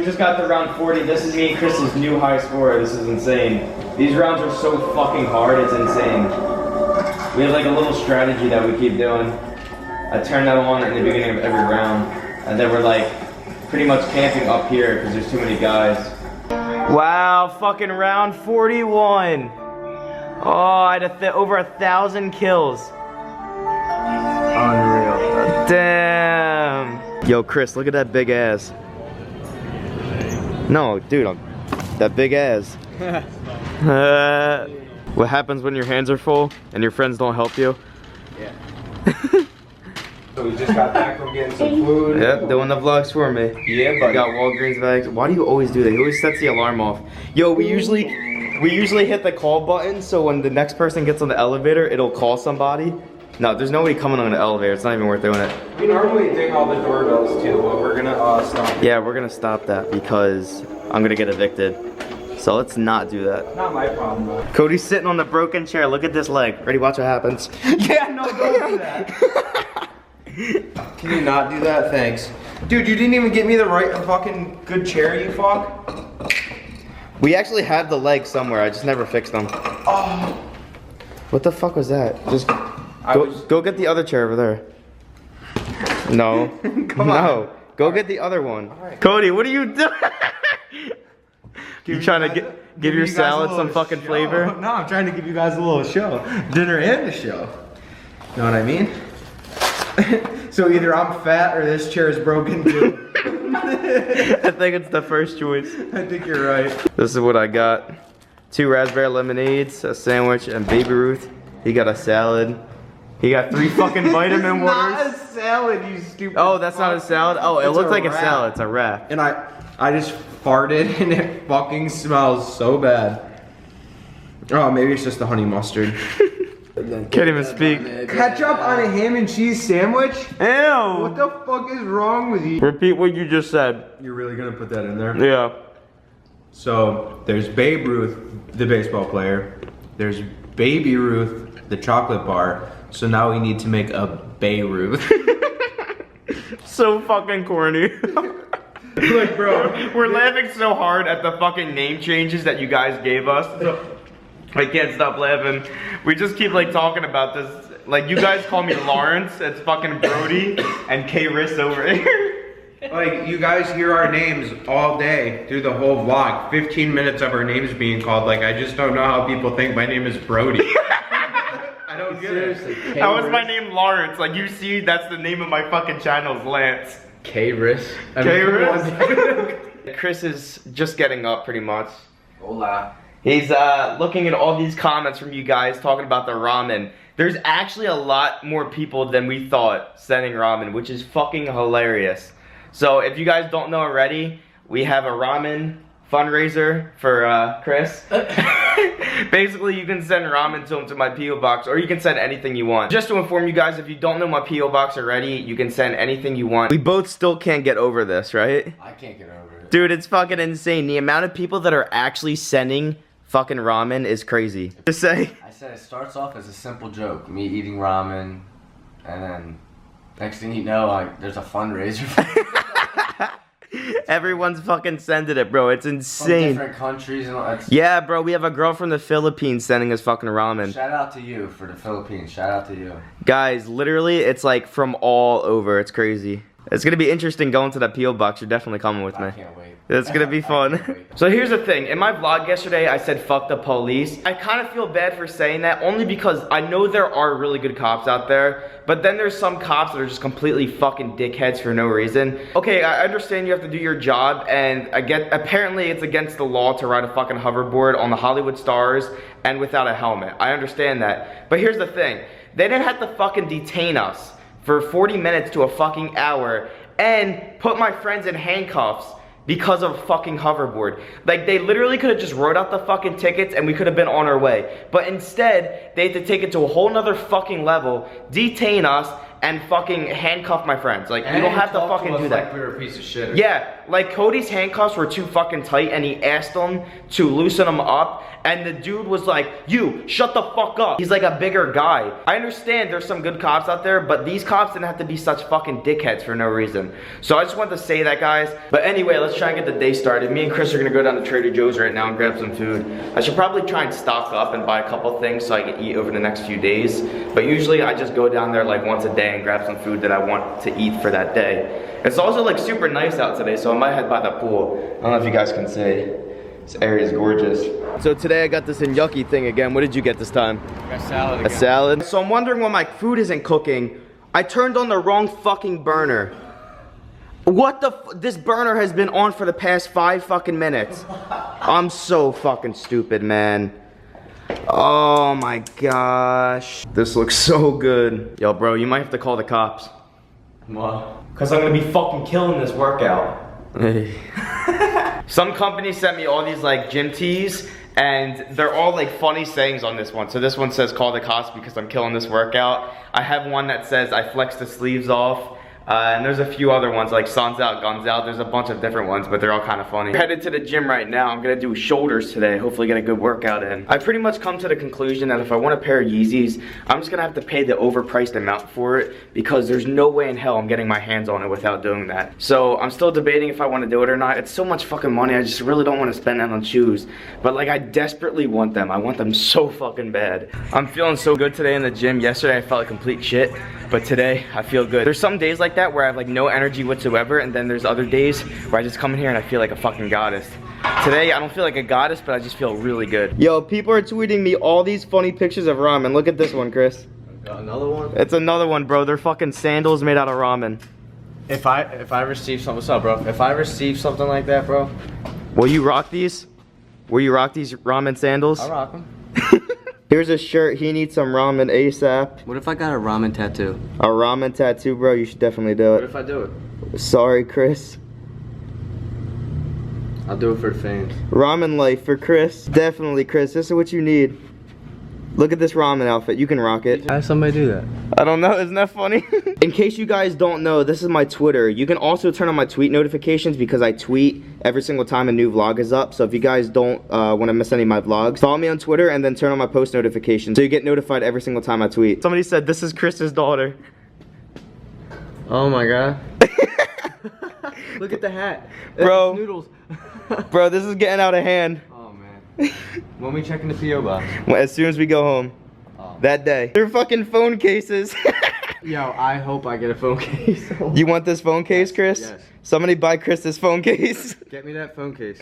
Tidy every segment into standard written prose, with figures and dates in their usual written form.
we just got to round 40. This is me and Chris's new high score. This is insane. These rounds are so fucking hard, it's insane. We have like a little strategy that we keep doing. I turn that on in the beginning of every round. And then we're like pretty much camping up here because there's too many guys. Wow, fucking round 41. Oh, I had over 1,000 kills. Unreal. Damn. Yo, Chris, look at that big ass. No, dude, that big ass. What happens when your hands are full and your friends don't help you? Yeah. So we just got back from getting some food. Yep, doing the vlogs for me. Yeah, buddy. Got Walgreens bags. Why do you always do that? He always sets the alarm off. Yo, we usually hit the call button so when the next person gets on the elevator, it'll call somebody. No, there's nobody coming on the elevator. It's not even worth doing it. We normally ding all the doorbells too, but we're gonna stop. Yeah, we're gonna stop that because I'm gonna get evicted. So let's not do that. Not my problem though. Cody's sitting on the broken chair. Look at this leg. Ready? Watch what happens. Yeah, no, don't do that. Can you not do that? Thanks. Dude, you didn't even get me the right fucking good chair, you fuck. We actually have the legs somewhere. I just never fixed them. Oh. What the fuck was that? Just go get the other chair over there. No. Come on. Go get the other one. Right. Cody, what are you doing? You trying to give your salad some fucking flavor? No, I'm trying to give you guys a little show. Dinner and a show. Know what I mean? So either I'm fat or this chair is broken too. I think it's the first choice. I think you're right. This is what I got. 2 raspberry lemonades, a sandwich, and Baby Ruth. He got a salad. He got 3 fucking vitamin waters. Not a salad, you stupid. Oh, that's not a salad? Oh, it looks like a salad. It's a wrap. And I just farted and it fucking smells so bad. Oh, maybe it's just the honey mustard. Can't even speak. Ketchup on a ham and cheese sandwich? Ew! What the fuck is wrong with you? Repeat what you just said. You're really gonna put that in there? Yeah. So, there's Babe Ruth, the baseball player. There's Baby Ruth, the chocolate bar. So now we need to make a Bay Ruth. So fucking corny. Like, bro, We're laughing so hard at the fucking name changes that you guys gave us. I can't stop laughing. We just keep like talking about this. Like you guys call me Lawrence, it's fucking Brody, and K-Riss over here. like you guys hear our names all day through the whole vlog. 15 minutes of our names being called. Like I just don't know how people think my name is Brody. I don't get it. How is my name Lawrence? Like you see, that's the name of my fucking channel is Lance. K-Riss. K-Riss. Chris is just getting up pretty much. Hola. He's looking at all these comments from you guys talking about the ramen. There's actually a lot more people than we thought sending ramen, which is fucking hilarious. So if you guys don't know already, we have a ramen fundraiser for Chris. Basically, you can send ramen to him to my P.O. box, or you can send anything you want. Just to inform you guys, if you don't know my P.O. box already, you can send anything you want. We both still can't get over this, right? I can't get over it. Dude, it's fucking insane. The amount of people that are actually sending fucking ramen is crazy. To say. I said it starts off as a simple joke, me eating ramen, and then next thing you know, like there's a fundraiser for Everyone's fucking sending it, bro. It's from insane. different countries and all that. Yeah, bro, we have a girl from the Philippines sending us fucking ramen. Shout out to you for the Philippines. Shout out to you. Guys, literally, it's like from all over. It's crazy. It's gonna be interesting going to that P.O. box. You're definitely coming with me. I can't wait. It's gonna be fun. So here's the thing. In my vlog yesterday, I said fuck the police. I kind of feel bad for saying that only because I know there are really good cops out there, but then there's some cops that are just completely fucking dickheads for no reason. Okay, I understand you have to do your job, and apparently it's against the law to ride a fucking hoverboard on the Hollywood Stars and without a helmet. I understand that. But here's the thing. They didn't have to fucking detain us for 40 minutes to a fucking hour and put my friends in handcuffs because of fucking hoverboard. Like, they literally could have just wrote out the fucking tickets and we could have been on our way. But instead, they had to take it to a whole nother fucking level, detain us, and fucking handcuff my friends. Like, you don't have to fucking do that. Like we were a piece of shit. Yeah, like Cody's handcuffs were too fucking tight and he asked them to loosen them up and the dude was like, you, shut the fuck up. He's like a bigger guy. I understand there's some good cops out there, but these cops didn't have to be such fucking dickheads for no reason. So I just wanted to say that, guys. But anyway, let's try and get the day started. Me and Chris are gonna go down to Trader Joe's right now and grab some food. I should probably try and stock up and buy a couple things so I can eat over the next few days. But usually I just go down there like once a day and grab some food that I want to eat for that day. It's also like super nice out today, so I might head by the pool. I don't know if you guys can see. This area is gorgeous. So today I got this yucky thing again. What did you get this time? I got salad again. A salad? So I'm wondering why my food isn't cooking. I turned on the wrong fucking burner. What the this burner has been on for the past 5 fucking minutes. I'm so fucking stupid, man. Oh my gosh. This looks so good. Yo, bro, you might have to call the cops. What? Cause I'm gonna be fucking killing this workout. Hey. Some company sent me all these like gym tees and they're all like funny sayings on this one. So this one says call the cops because I'm killing this workout. I have one that says I flex the sleeves off. And there's a few other ones like Sun's out, Guns out. There's a bunch of different ones, but they're all kind of funny. Headed to the gym right now. I'm gonna do shoulders today. Hopefully get a good workout in. I pretty much come to the conclusion that if I want a pair of Yeezys, I'm just gonna have to pay the overpriced amount for it because there's no way in hell I'm getting my hands on it without doing that. So I'm still debating if I want to do it or not. It's so much fucking money. I just really don't want to spend that on shoes. But like I desperately want them. I want them so fucking bad. I'm feeling so good today in the gym. Yesterday I felt like complete shit. But today, I feel good. There's some days like that where I have like no energy whatsoever, and then there's other days where I just come in here and I feel like a fucking goddess. Today, I don't feel like a goddess, but I just feel really good. Yo, people are tweeting me all these funny pictures of ramen. Look at this one, Chris. Got another one? It's another one, bro. They're fucking sandals made out of ramen. If I receive something, what's up, bro? If I receive something like that, bro. Will you rock these? Will you rock these ramen sandals? I'll rock them. Here's a shirt. He needs some ramen ASAP. What if I got a ramen tattoo? A ramen tattoo, bro? You should definitely do What it. if I do it? Sorry, Chris. I'll do it for the fans. Ramen life for Chris. Definitely, Chris. This is what you need. Look at this ramen outfit. You can rock it. How does somebody do that? I don't know. Isn't that funny? In case you guys don't know, this is my Twitter. You can also turn on my tweet notifications because I tweet every single time a new vlog is up. So if you guys don't want to miss any of my vlogs, follow me on Twitter and then turn on my post notifications so you get notified every single time I tweet. Somebody said this is Chris's daughter. Oh my god. Look at the hat. Bro. It's noodles. Bro, this is getting out of hand. Oh man. When we checking the P.O. box? As soon as we go home. Oh. That day. They're fucking phone cases. Yo, I hope I get a phone case. You want this phone case, Chris? Yes. Somebody buy Chris this phone case. Get me that phone case,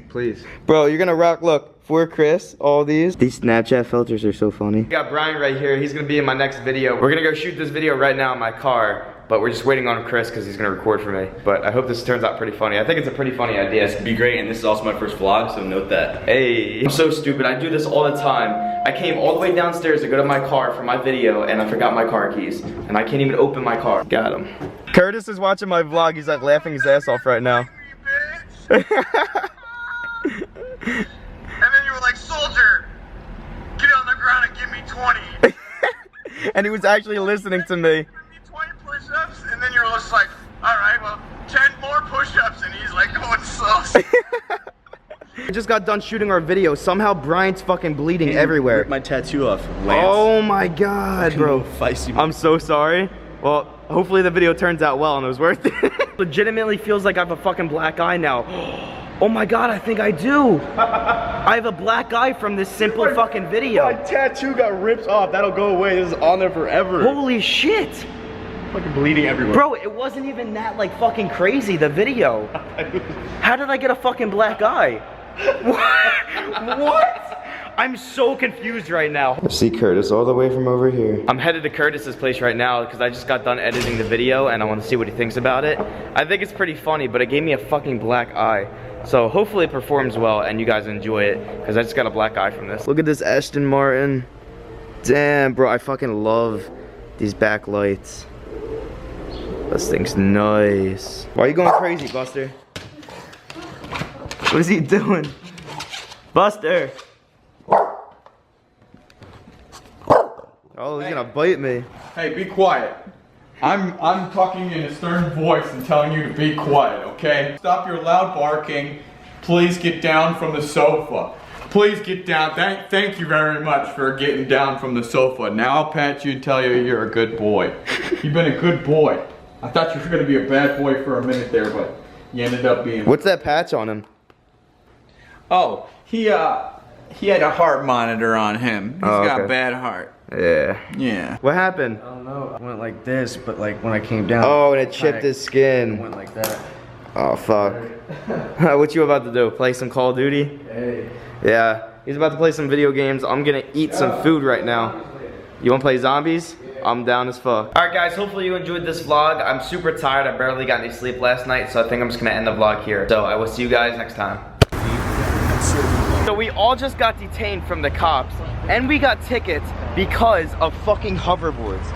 please. Bro, you're gonna rock, look, for Chris, all these. These Snapchat filters are so funny. We got Brian right here. He's gonna be in my next video. We're gonna go shoot this video right now in my car, but we're just waiting on Chris because he's gonna record for me. But I hope this turns out pretty funny. I think it's a pretty funny idea. It's gonna be great, and this is also my first vlog, so note that. Hey, I'm so stupid. I do this all the time. I came all the way downstairs to go to my car for my video, and I forgot my car keys. And I can't even open my car. Got him. Curtis is watching my vlog. He's like laughing his ass off right now. And then you were like, soldier, get on the ground and give me 20. And he was actually listening to me. Give me 20 push-ups, and then you're just like, all right, well, 10 more push-ups, and he's like going slow. We just got done shooting our video. Somehow Brian's fucking bleeding everywhere. Rip my tattoo off, Lance. Oh my god, bro. Feisty. I'm so sorry. Well, hopefully the video turns out well and it was worth it. Legitimately feels like I have a fucking black eye now. Oh my god, I think I do. I have a black eye from this simple fucking video. My tattoo got ripped off. That'll go away. This is on there forever. Holy shit. Fucking bleeding everywhere. Bro, it wasn't even that like fucking crazy, the video. How did I get a fucking black eye? What? I'm so confused right now. See Curtis all the way from over here. I'm headed to Curtis's place right now because I just got done editing the video and I want to see what he thinks about it. I think it's pretty funny, but it gave me a fucking black eye. So hopefully it performs well and you guys enjoy it because I just got a black eye from this. Look at this Aston Martin. Damn, bro, I fucking love these backlights. This thing's nice. Why are you going crazy, Buster? What is he doing? Buster! Oh, he's gonna bite me. Hey, be quiet. I'm talking in a stern voice and telling you to be quiet, okay? Stop your loud barking. Please get down from the sofa. Please get down. Thank you very much for getting down from the sofa. Now I'll pat you and tell you you're a good boy. You've been a good boy. I thought you were gonna be a bad boy for a minute there, but you ended up being. What's that patch on him? Oh, he had a heart monitor on him. He's got a bad heart. Yeah. Yeah. What happened? I don't know. I went like this, but like when I came down. Oh, and it chipped his It skin. went like that. Oh, fuck. What you about to do? Play some Call of Duty? Hey. Yeah. He's about to play some video games. I'm gonna eat some food right now. You wanna play zombies? I'm down as fuck. Alright guys, hopefully you enjoyed this vlog. I'm super tired. I barely got any sleep last night, so I think I'm just gonna end the vlog here. So I will see you guys next time. So we all just got detained from the cops, and we got tickets because of fucking hoverboards.